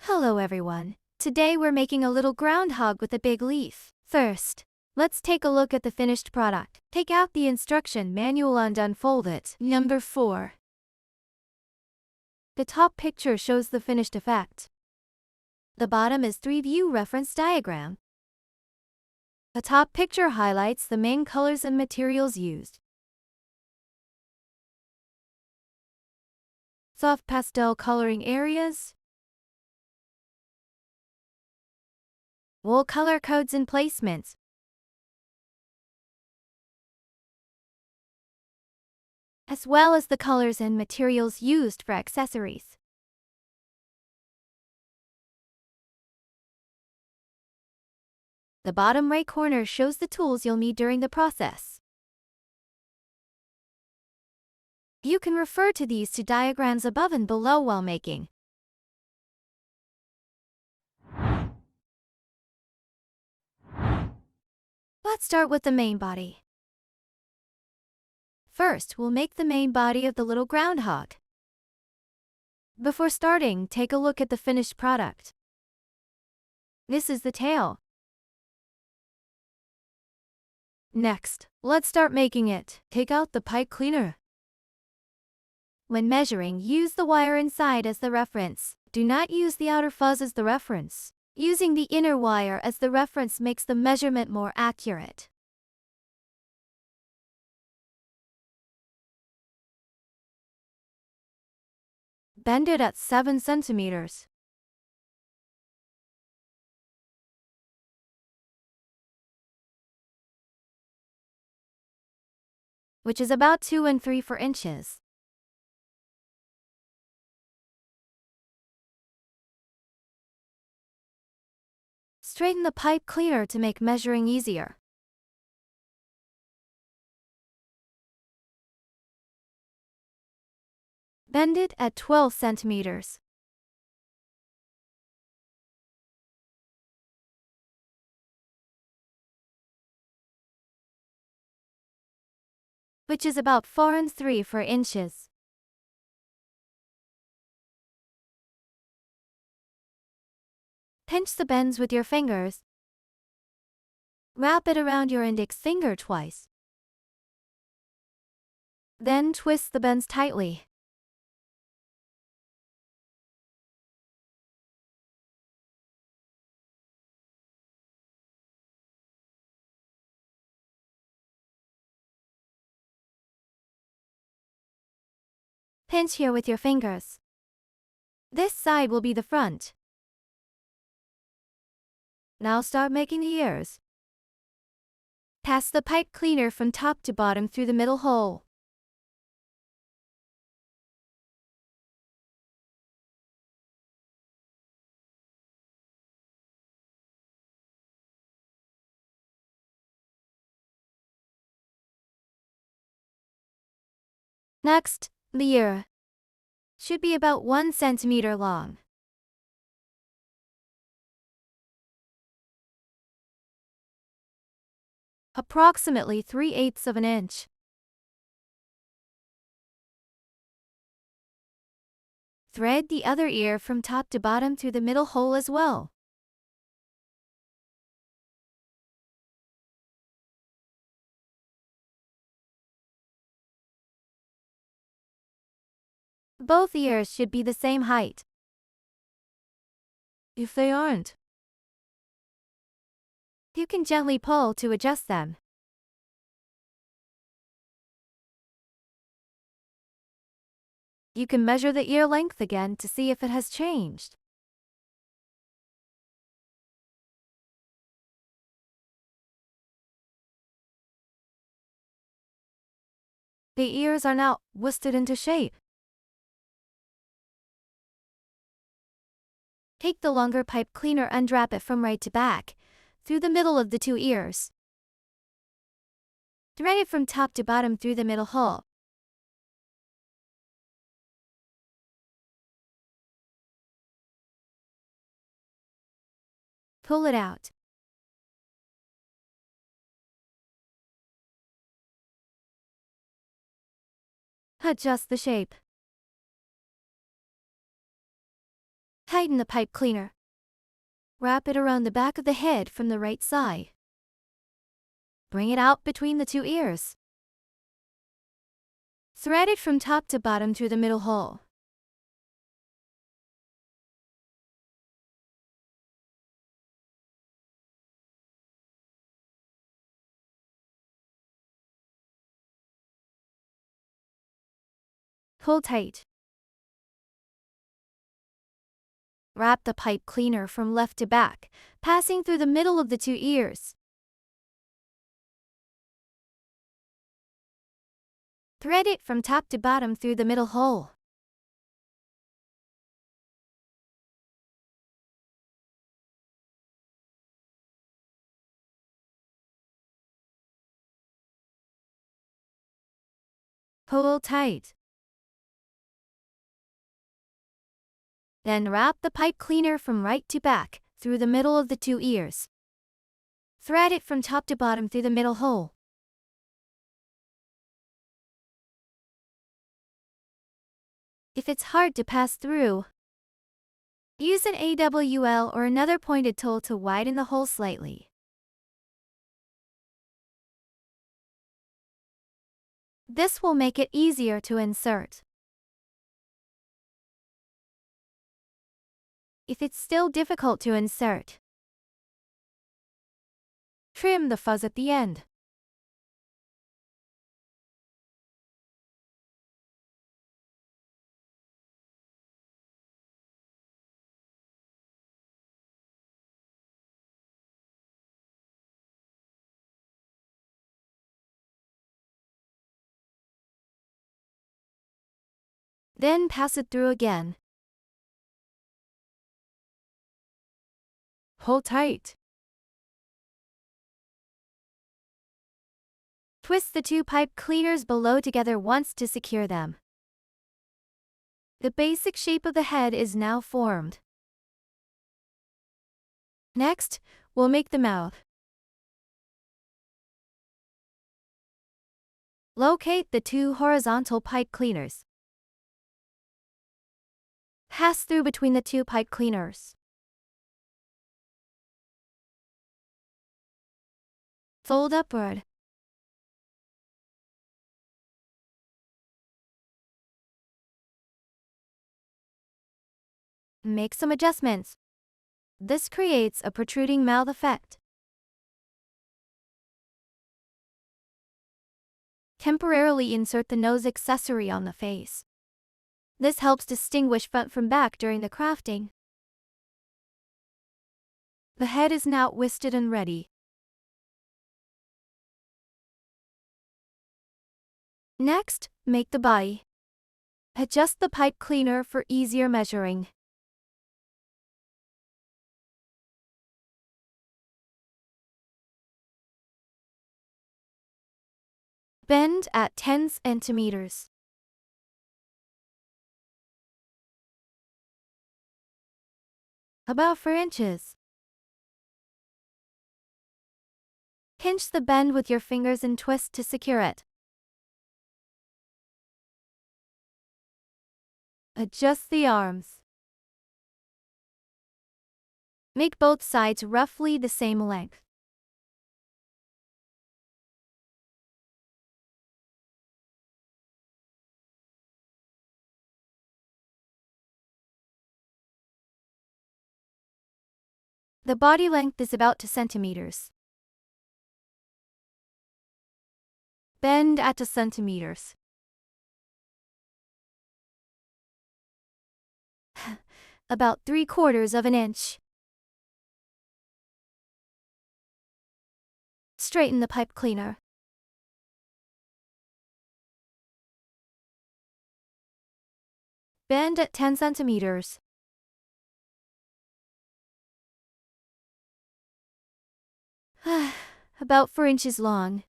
Hello everyone. Today we're making a little groundhog with a big leaf. First, let's take a look at the finished product. Take out the instruction manual and unfold it. Number 4. The top picture shows the finished effect. The bottom is 3-view reference diagram. The top picture highlights the main colors and materials used. Soft pastel coloring areas. Wool color codes and placements. As well as the colors and materials used for accessories. The bottom right corner shows the tools you'll need during the process. You can refer to these two diagrams above and below while making. Let's start with the main body. First, we'll make the main body of the little groundhog. Before starting, take a look at the finished product. This is the tail. Next, let's start making it. Take out the pipe cleaner. When measuring, use the wire inside as the reference. Do not use the outer fuzz as the reference. Using the inner wire as the reference makes the measurement more accurate. Bend it at 7 centimeters. Which is about 2 3/4 inches. Straighten the pipe cleaner to make measuring easier. Bend it at 12 centimeters. Which is about 4 3/4 inches. Pinch the bends with your fingers. Wrap it around your index finger twice. Then twist the bends tightly. Pinch here with your fingers. This side will be the front. Now start making the ears. Pass the pipe cleaner from top to bottom through the middle hole. Next, the ear should be about 1 centimeter long. Approximately 3/8 of an inch. Thread the other ear from top to bottom through the middle hole as well. Both ears should be the same height. If they aren't, you can gently pull to adjust them. You can measure the ear length again to see if it has changed. The ears are now twisted into shape. Take the longer pipe cleaner and wrap it from right to back, through the middle of the two ears. Thread it from top to bottom through the middle hole. Pull it out. Adjust the shape. Tighten the pipe cleaner. Wrap it around the back of the head from the right side. Bring it out between the two ears. Thread it from top to bottom through the middle hole. Pull tight. Wrap the pipe cleaner from left to back, passing through the middle of the two ears. Thread it from top to bottom through the middle hole. Pull tight. Then wrap the pipe cleaner from right to back, through the middle of the two ears. Thread it from top to bottom through the middle hole. If it's hard to pass through, use an AWL or another pointed tool to widen the hole slightly. This will make it easier to insert. If it's still difficult to insert, trim the fuzz at the end. Then pass it through again. Hold tight. Twist the two pipe cleaners below together once to secure them. The basic shape of the head is now formed. Next, we'll make the mouth. Locate the two horizontal pipe cleaners. Pass through between the two pipe cleaners. Fold upward. Make some adjustments. This creates a protruding mouth effect. Temporarily insert the nose accessory on the face. This helps distinguish front from back during the crafting. The head is now twisted and ready. Next, make the body. Adjust the pipe cleaner for easier measuring. Bend at 10 centimeters. About 4 inches. Pinch the bend with your fingers and twist to secure it. Adjust the arms. Make both sides roughly the same length. The body length is about 2 centimeters. Bend at 2 centimeters. About 3/4 of an inch. Straighten the pipe cleaner. Bend at 10 centimeters. About 4 inches long.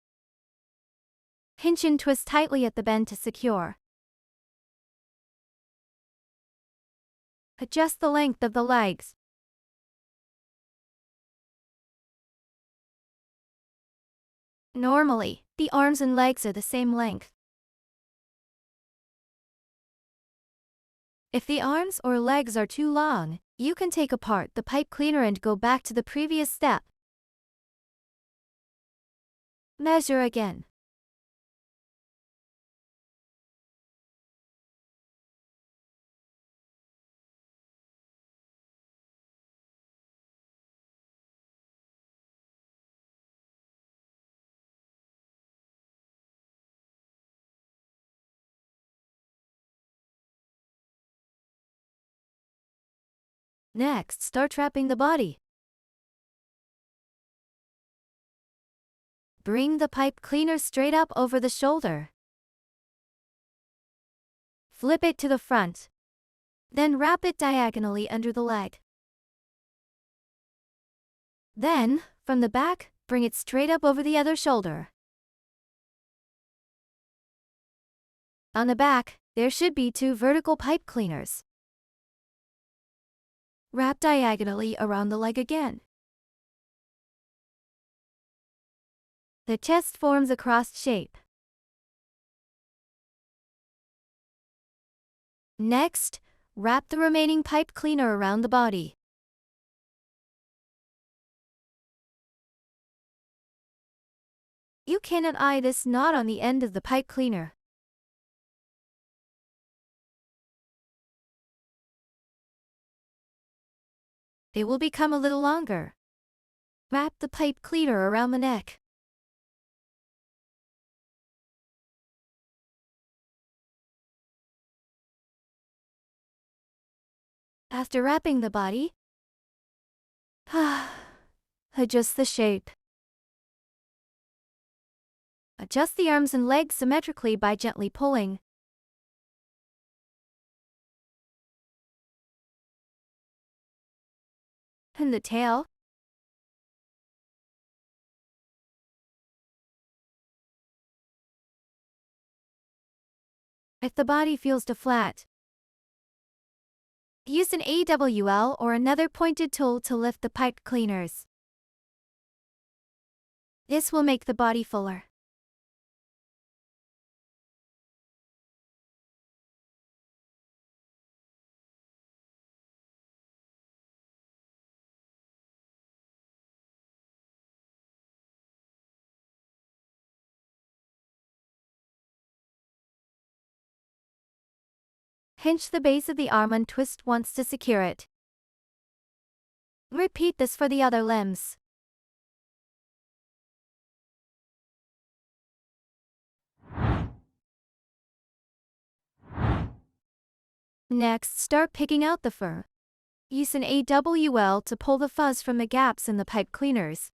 Pinch and twist tightly at the bend to secure. Adjust the length of the legs. Normally, the arms and legs are the same length. If the arms or legs are too long, You can take apart the pipe cleaner and go back to the previous step. Measure again. Next, start wrapping the body. Bring the pipe cleaner straight up over the shoulder. Flip it to the front. Then wrap it diagonally under the leg. Then, from the back, bring it straight up over the other shoulder. On the back, there should be 2 vertical pipe cleaners. Wrap diagonally around the leg again. The chest forms a crossed shape. Next, wrap the remaining pipe cleaner around the body. You cannot eye this knot on the end of the pipe cleaner. It will become a little longer. Wrap the pipe cleaner around the neck. After wrapping the body, adjust the shape. Adjust the arms and legs symmetrically by gently pulling. And the tail. If the body feels too flat, use an AWL or another pointed tool to lift the pipe cleaners. This will make the body fuller. Hinge the base of the arm and twist once to secure it. Repeat this for the other limbs. Next, start picking out the fur. Use an AWL to pull the fuzz from the gaps in the pipe cleaners.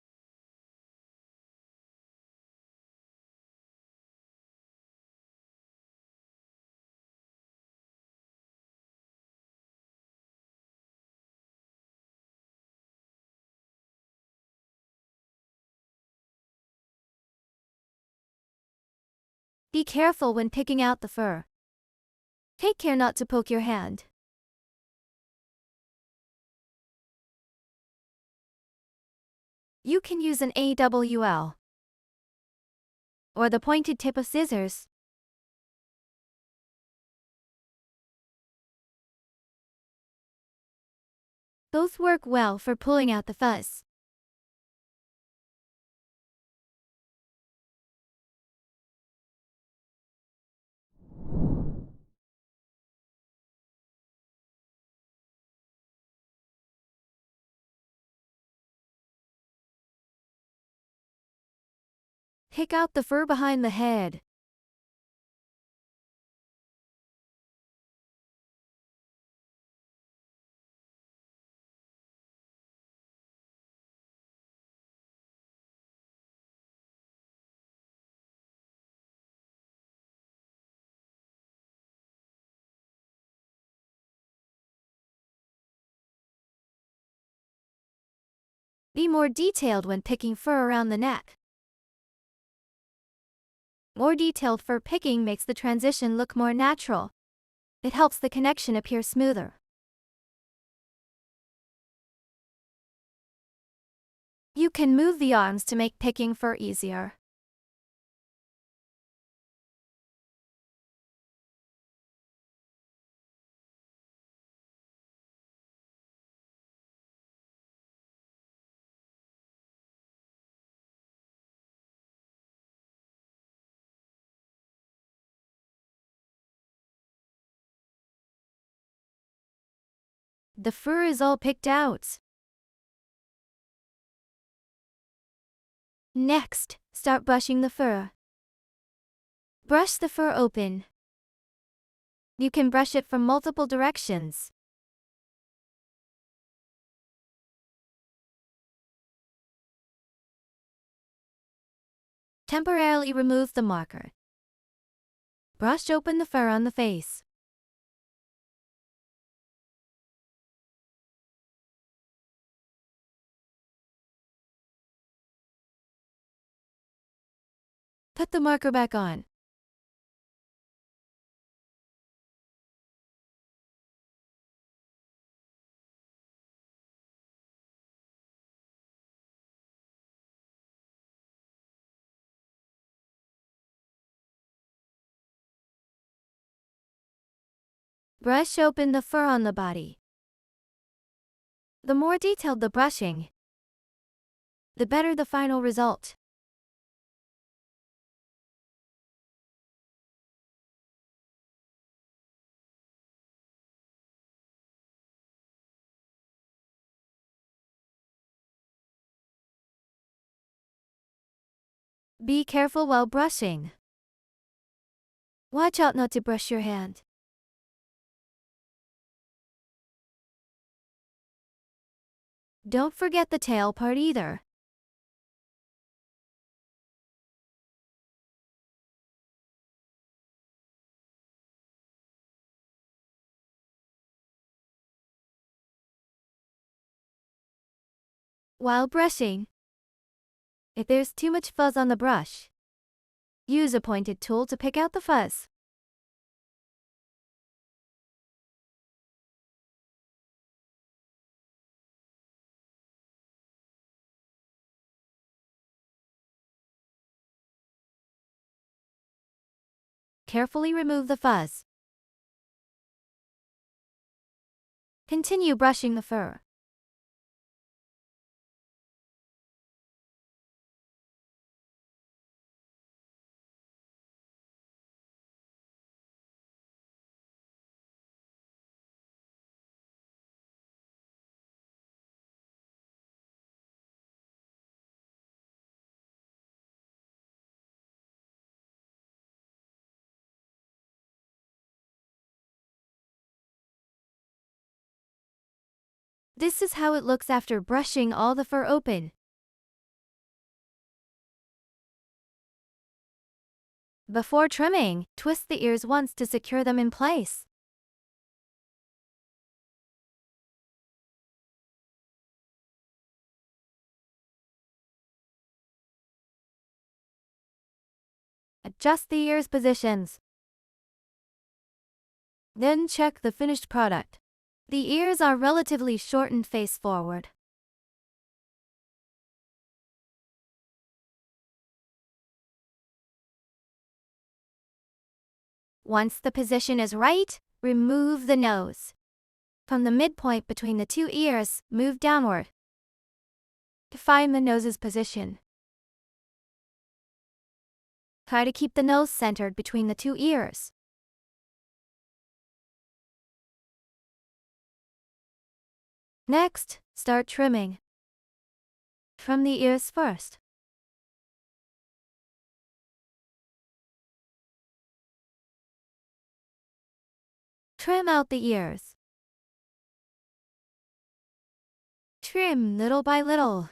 Be careful when picking out the fur. Take care not to poke your hand. You can use an AWL or the pointed tip of scissors. Both work well for pulling out the fuzz. Pick out the fur behind the head. Be more detailed when picking fur around the neck. More detailed fur picking makes the transition look more natural. It helps the connection appear smoother. You can move the arms to make picking fur easier. The fur is all picked out. Next, start brushing the fur. Brush the fur open. You can brush it from multiple directions. Temporarily remove the marker. Brush open the fur on the face. Put the marker back on. Brush open the fur on the body. The more detailed the brushing, the better the final result. Be careful while brushing. Watch out not to brush your hand. Don't forget the tail part either. While brushing, if there's too much fuzz on the brush, use a pointed tool to pick out the fuzz. Carefully remove the fuzz. Continue brushing the fur. This is how it looks after brushing all the fur open. Before trimming, twist the ears once to secure them in place. Adjust the ears' positions. Then check the finished product. The ears are relatively short and face forward. Once the position is right, remove the nose. From the midpoint between the two ears, move downward to find the nose's position. Try to keep the nose centered between the two ears. Next, start trimming. From the ears first. Trim out the ears. Trim little by little.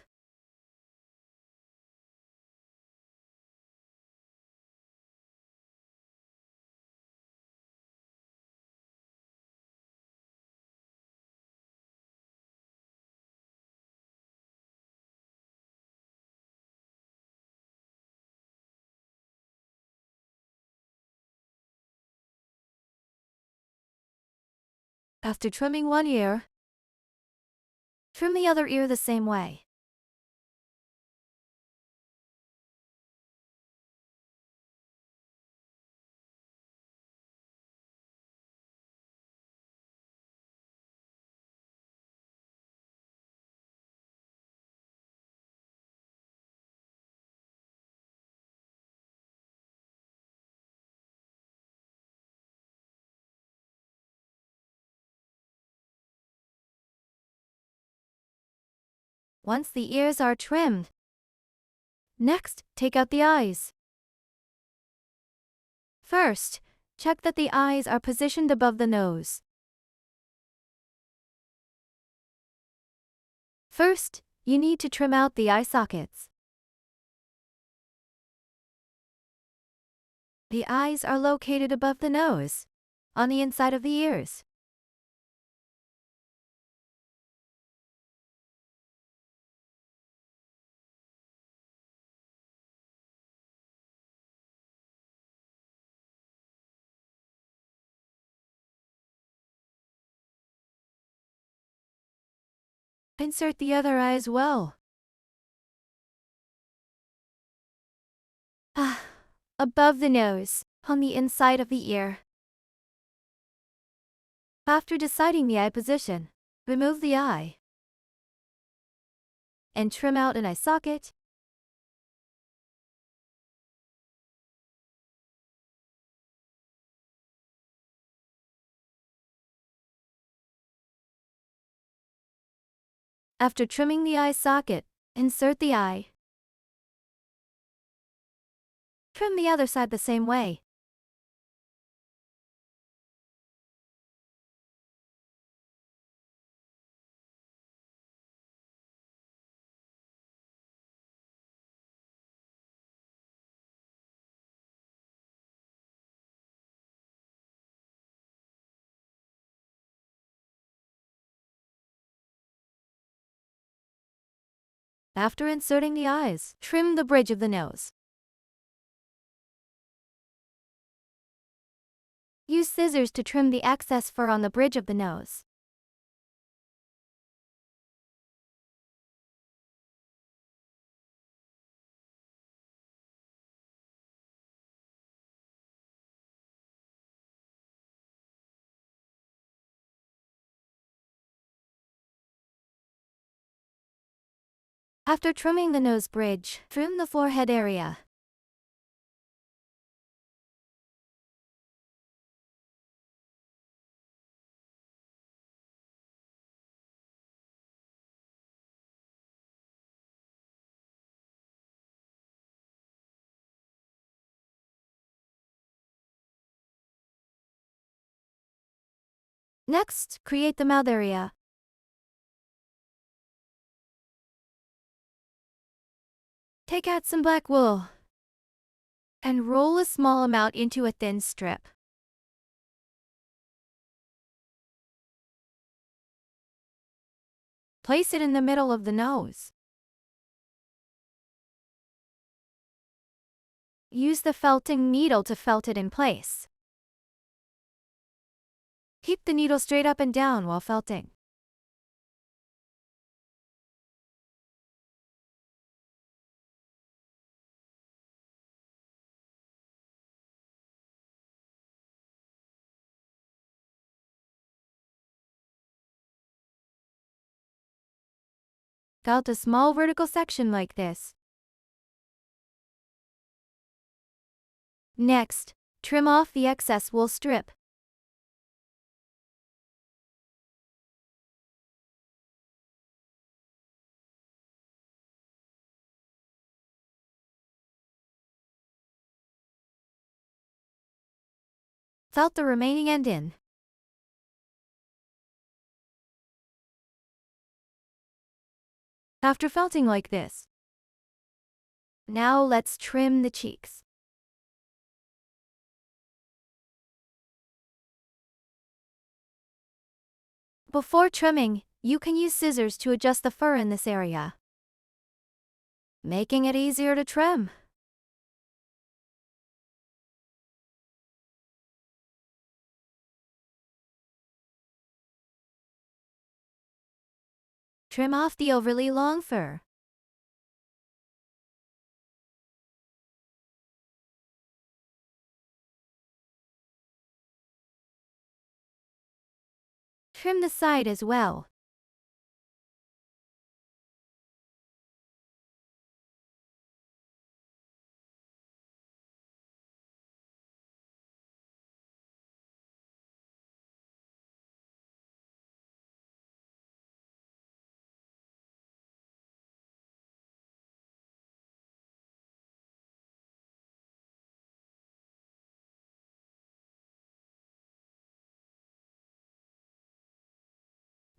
After trimming one ear, trim the other ear the same way. once the ears are trimmed. Next, take out the eyes. First, check that the eyes are positioned above the nose. First, you need to trim out the eye sockets. The eyes are located above the nose, on the inside of the ears. Insert the other eye as well. Above the nose, on the inside of the ear. After deciding the eye position, remove the eye and trim out an eye socket. After trimming the eye socket, insert the eye. Trim the other side the same way. After inserting the eyes, trim the bridge of the nose. Use scissors to trim the excess fur on the bridge of the nose. After trimming the nose bridge, trim the forehead area. Next, create the mouth area. Take out some black wool and roll a small amount into a thin strip. Place it in the middle of the nose. Use the felting needle to felt it in place. Keep the needle straight up and down while felting. Felt a small vertical section like this. Next, trim off the excess wool strip. Felt the remaining end in. After felting like this, now let's trim the cheeks. Before trimming, you can use scissors to adjust the fur in this area, making it easier to trim. Trim off the overly long fur. Trim the side as well.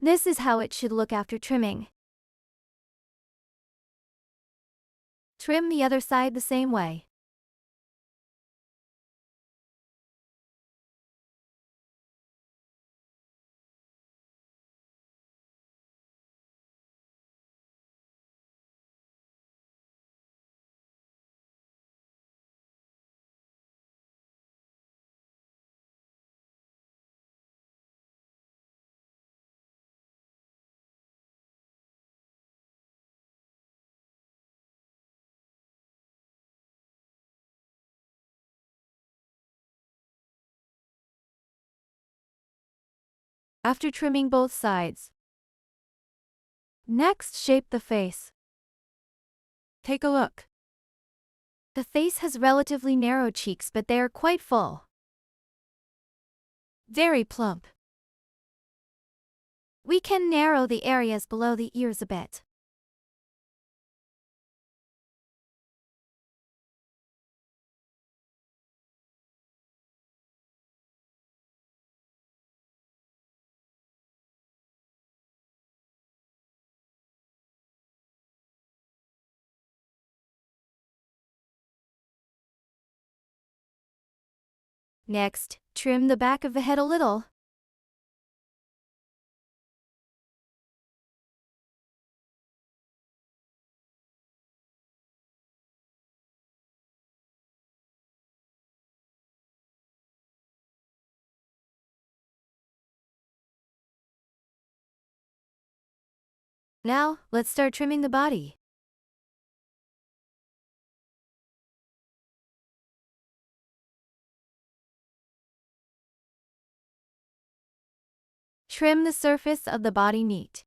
This is how it should look after trimming. Trim the other side the same way. After trimming both sides. Next, shape the face. Take a look. The face has relatively narrow cheeks, but they are quite full. Very plump. We can narrow the areas below the ears a bit. Next, trim the back of the head a little. Now, let's start trimming the body. Trim the surface of the body neat.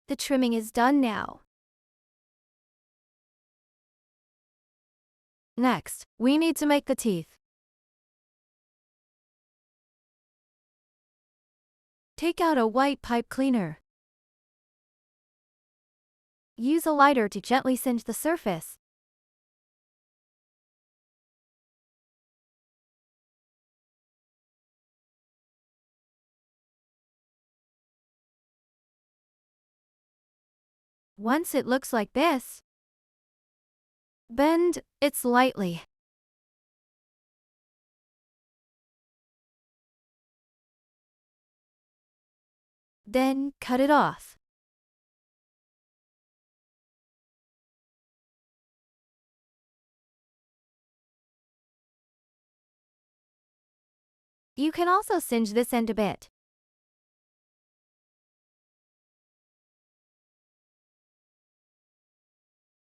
The trimming is done now. Next, we need to make the teeth. Take out a white pipe cleaner. Use a lighter to gently singe the surface. Once it looks like this, bend it slightly. Then cut it off. You can also singe this end a bit.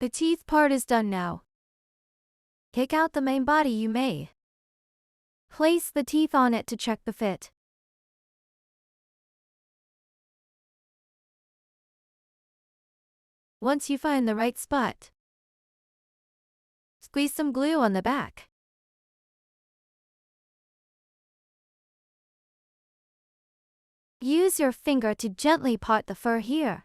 The teeth part is done now. Take out the main body you made. Place the teeth on it to check the fit. Once you find the right spot, squeeze some glue on the back. Use your finger to gently part the fur here.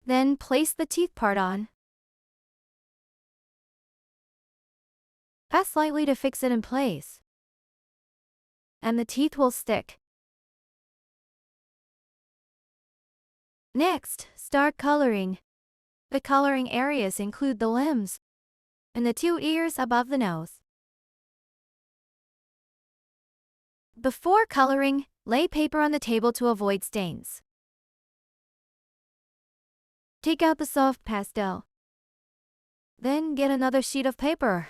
Then place the teeth part on. Press slightly to fix it in place, and the teeth will stick. Next, start coloring. The coloring areas include the limbs and the two ears above the nose. Before coloring, lay paper on the table to avoid stains. Take out the soft pastel. Then get another sheet of paper.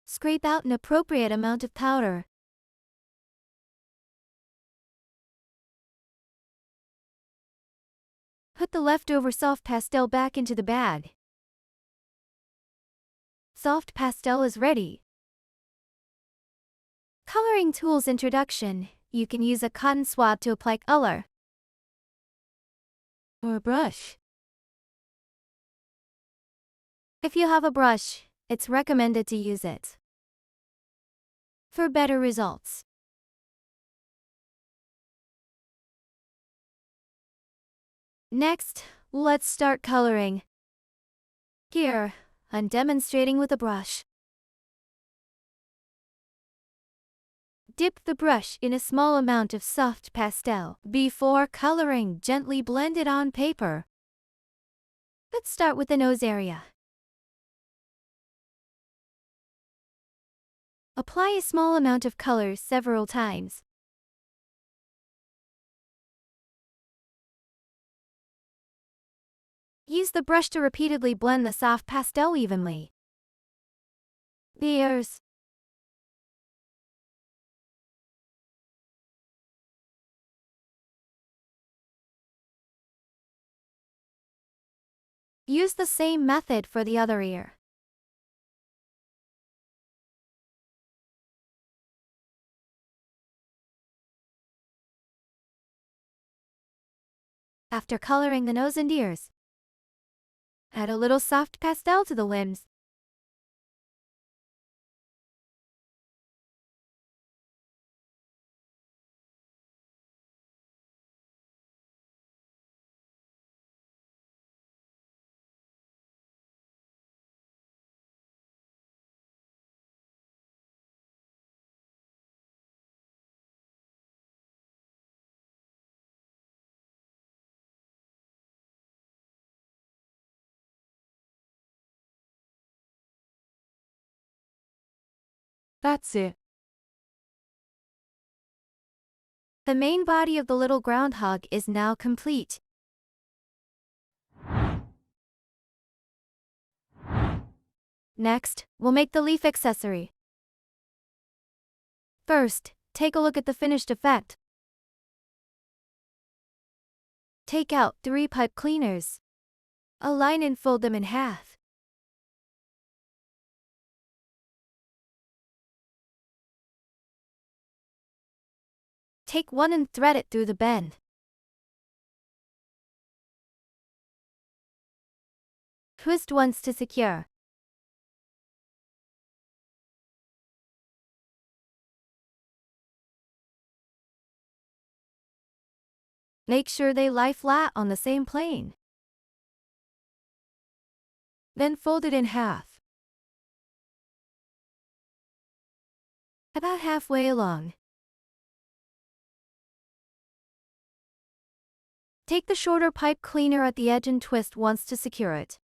Scrape out an appropriate amount of powder. Put the leftover soft pastel back into the bag. Soft pastel is ready. Coloring tools introduction. You can use a cotton swab to apply color, or a brush. If you have a brush, it's recommended to use it for better results. Next, let's start coloring. Here, I'm demonstrating with a brush. Dip the brush in a small amount of soft pastel. Before coloring, gently blend it on paper. Let's start with the nose area. Apply a small amount of color several times. Use the brush to repeatedly blend the soft pastel evenly. The ears. Use the same method for the other ear. After coloring the nose and ears, add a little soft pastel to the limbs. That's it. The main body of the little groundhog is now complete. Next, we'll make the leaf accessory. First, take a look at the finished effect. Take out 3 pipe cleaners. Align and fold them in half. Take one and thread it through the bend. Twist once to secure. Make sure they lie flat on the same plane. Then fold it in half. About halfway along. Take the shorter pipe cleaner at the edge and twist once to secure it.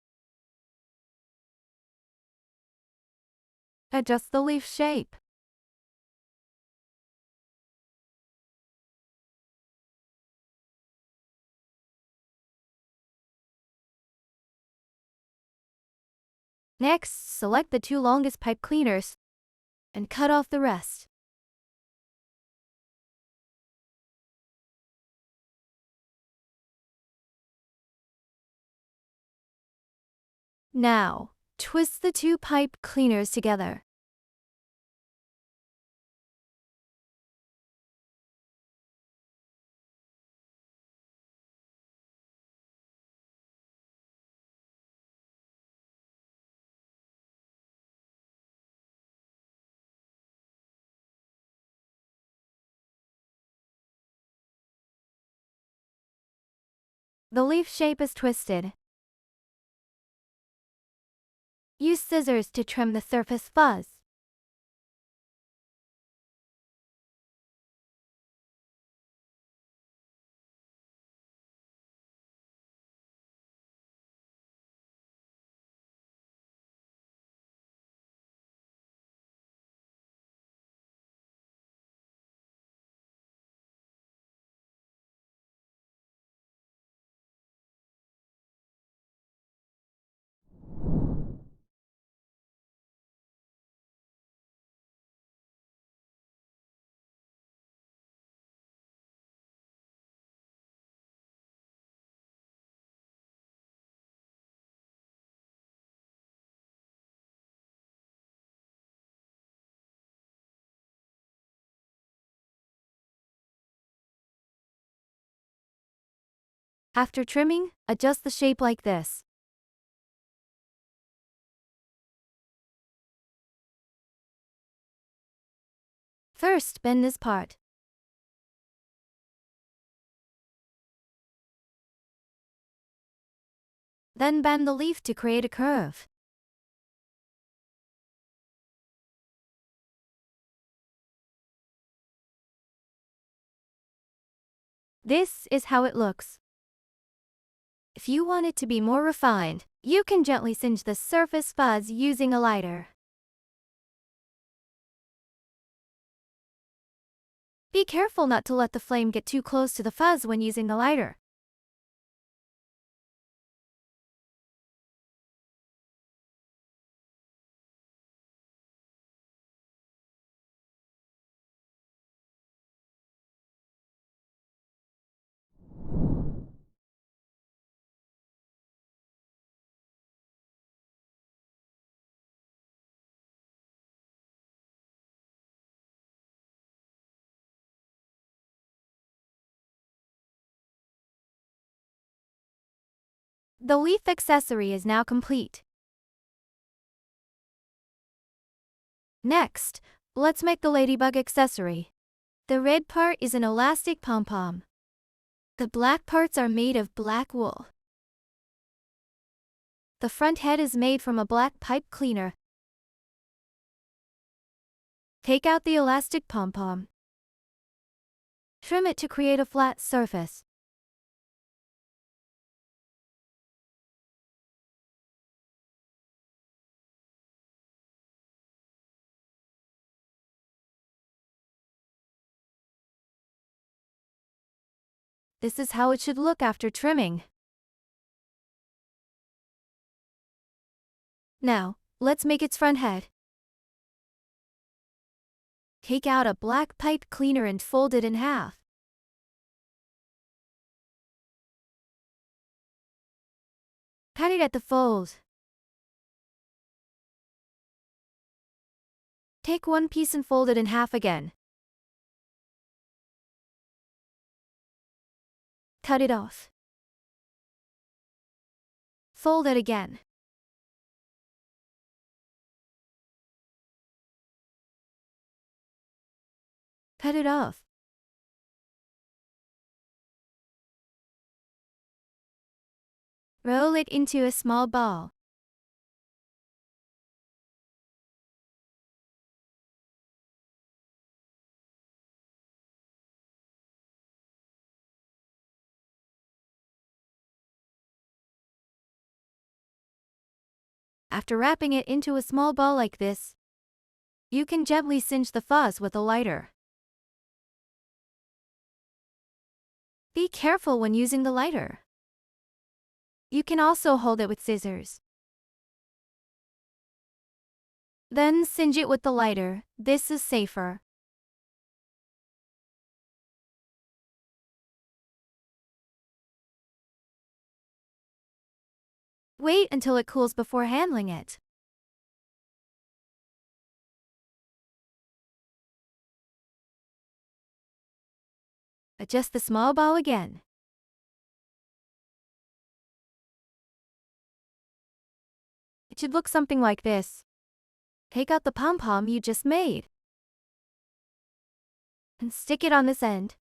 Adjust the leaf shape. Next, select the 2 longest pipe cleaners and cut off the rest. Now, twist the 2 pipe cleaners together. The leaf shape is twisted. Use scissors to trim the surface fuzz. After trimming, adjust the shape like this. First, bend this part. Then bend the leaf to create a curve. This is how it looks. If you want it to be more refined, you can gently singe the surface fuzz using a lighter. Be careful not to let the flame get too close to the fuzz when using the lighter. The leaf accessory is now complete. Next, let's make the ladybug accessory. The red part is an elastic pom-pom. The black parts are made of black wool. The front head is made from a black pipe cleaner. Take out the elastic pom-pom. Trim it to create a flat surface. This is how it should look after trimming. Now, let's make its front head. Take out a black pipe cleaner and fold it in half. Cut it at the fold. Take one piece and fold it in half again. Cut it off. Fold it again. Cut it off. Roll it into a small ball. After wrapping it into a small ball like this, you can gently singe the fuzz with a lighter. Be careful when using the lighter. You can also hold it with scissors. Then singe it with the lighter. This is safer. Wait until it cools before handling it. Adjust the small ball again. It should look something like this. Take out the pom-pom you just made and stick it on this end.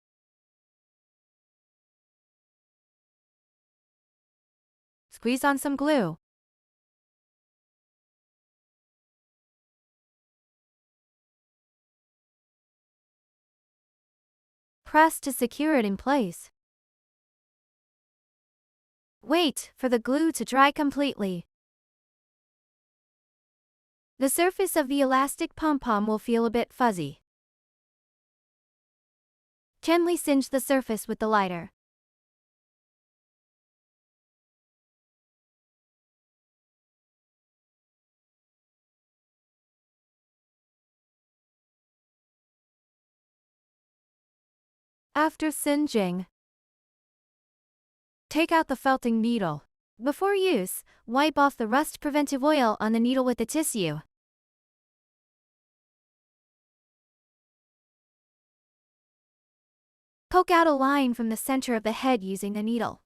Squeeze on some glue. Press to secure it in place. Wait for the glue to dry completely. The surface of the elastic pom-pom will feel a bit fuzzy. Gently singe the surface with the lighter. After singeing, take out the felting needle. Before use, wipe off the rust preventive oil on the needle with a tissue. Poke out a line from the center of the head using the needle.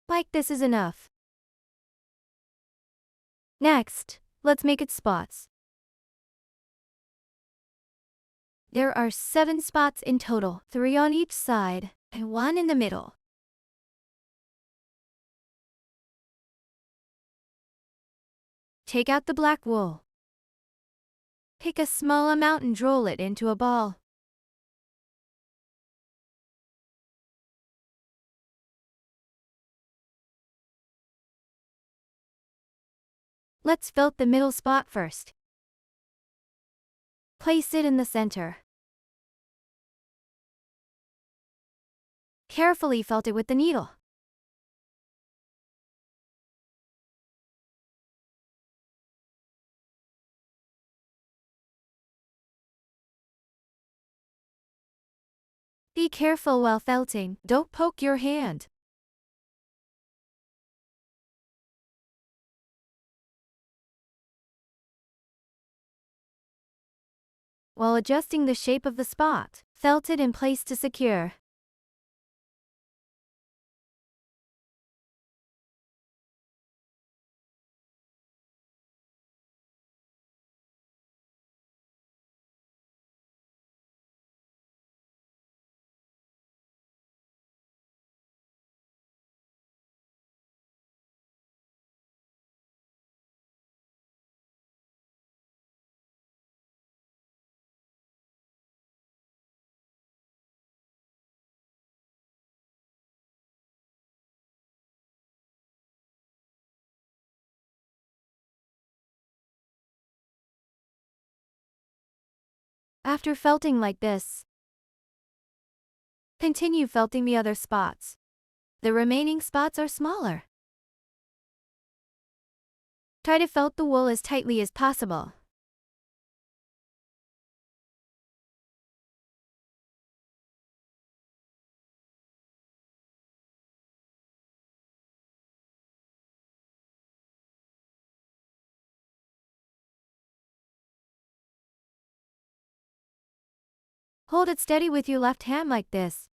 Like this is enough. Next, let's make its spots. There are 7 spots in total, 3 on each side, and 1 in the middle. Take out the black wool. Pick a small amount and roll it into a ball. Let's felt the middle spot first. Place it in the center. Carefully felt it with the needle. Be careful while felting, don't poke your hand. While adjusting the shape of the spot, felt it in place to secure. After felting like this, continue felting the other spots. The remaining spots are smaller. Try to felt the wool as tightly as possible. Hold it steady with your left hand like this.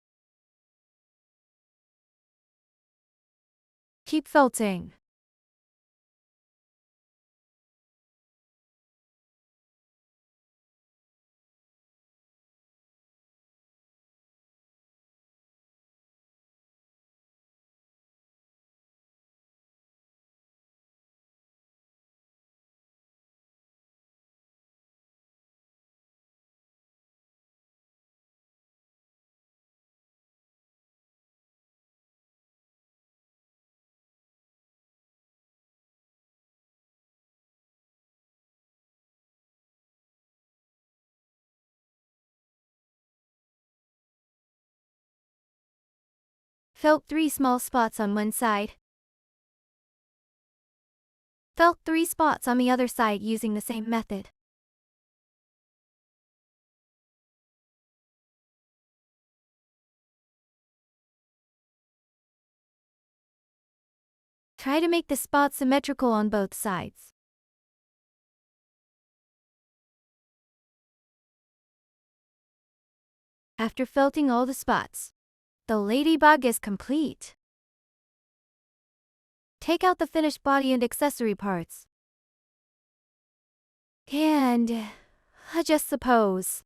Keep felting. Felt 3 small spots on one side. Felt 3 spots on the other side using the same method. Try to make the spots symmetrical on both sides. After felting all the spots, the ladybug is complete. Take out the finished body and accessory parts. And adjust the pose.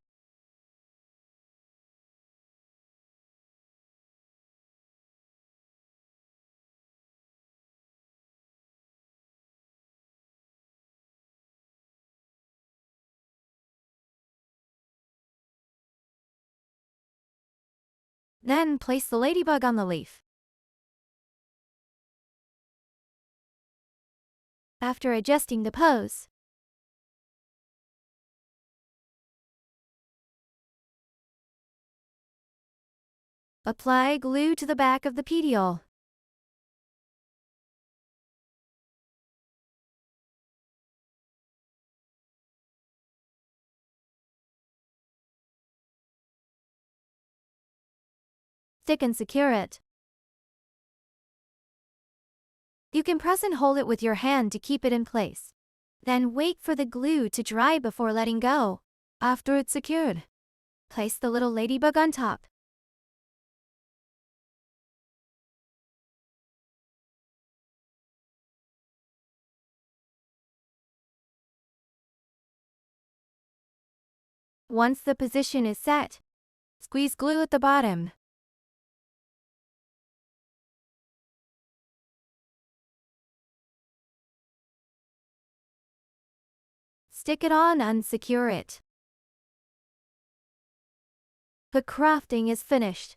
Then place the ladybug on the leaf. After adjusting the pose, apply glue to the back of the petiole. Stick and secure it. You can press and hold it with your hand to keep it in place. Then wait for the glue to dry before letting go. After it's secured, place the little ladybug on top. Once the position is set, squeeze glue at the bottom. Stick it on and secure it. The crafting is finished.